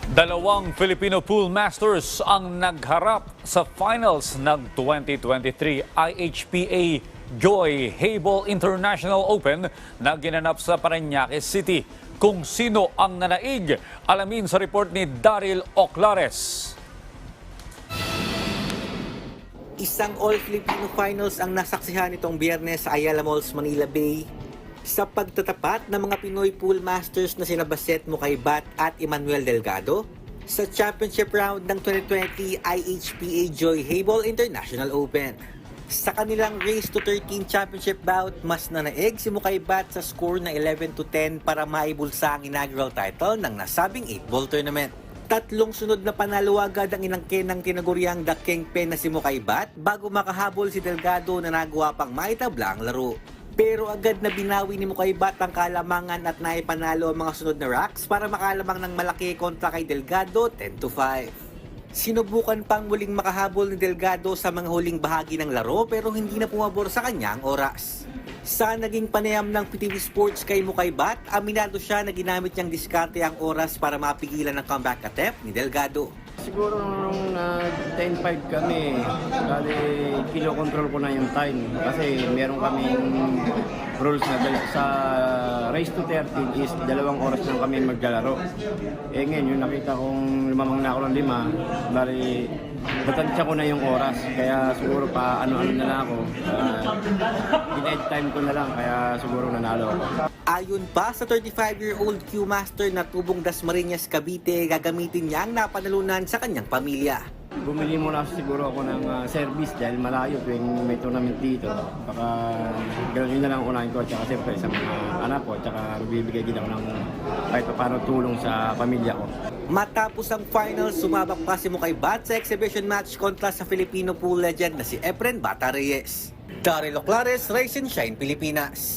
Dalawang Filipino Pool Masters ang nagharap sa finals ng 2023 IHPA Joy Habol International Open na ginanap sa Parañaque City. Kung sino ang nanaig, alamin sa report ni Daryl Oclares. Isang all-Filipino finals ang nasaksihan nitong Biyernes sa Ayala Malls, Manila Bay sa pagtatapat ng mga Pinoy Pool Masters na sina Baset Mukaybat at Emmanuel Delgado sa championship round ng 2020 IHPA Joy Habol International Open. Sa kanilang race to 13 championship bout, mas nanaig si Mukaybat sa score na 11-10 para maibulsa ang inaugural title ng nasabing 8-ball tournament. Tatlong sunod na panalo agad ang inangkin ng tinaguriang The Kingpin na si Mukaybat bago makahabol si Delgado na nagawa pang maitabla ang laro. Pero agad na binawi ni Mukaybat ang kalamangan at naipanalo ang mga sunod na racks para makalamang ng malaki kontra kay Delgado 10-5. Sinubukan pang muling makahabol ni Delgado sa mga huling bahagi ng laro pero hindi na pumabor sa kanya ang oras. Sa naging panayam ng PTV Sports kay Mukaybat, aminado siya na ginamit niyang diskarte ang oras para mapigilan ang comeback attempt ni Delgado. Siguro nung 10-5 kami, bali kilo-control ko na yung time kasi meron kaming rules na sa race to 13 is 2 oras lang kami maglalaro. Eh ngayon, yung nakita kong lumamang na ako ng 5, bali natansya ko na yung oras, kaya siguro pa ano-ano na lang ako. In-end time ko na lang, kaya siguro nanalo ako. Ayon pa sa 35-year-old Q-Master na tubong Dasmariñas, Cavite, gagamitin niya ang napanalunan sa kanyang pamilya. Bumili muna siguro ako ng service dahil malayo tuwing may tournament dito. Baka gano'n na lang unahin ko, tsaka siyempre sa mga anak ko, tsaka bibigay din ako ng kahit paano tulong sa pamilya ko. Matapos ang final, sumabak pa si Mukaybat sa exhibition match kontra sa Filipino pool legend na si Efren Bata Reyes. Daryl Oclares, Rise and Shine, Pilipinas.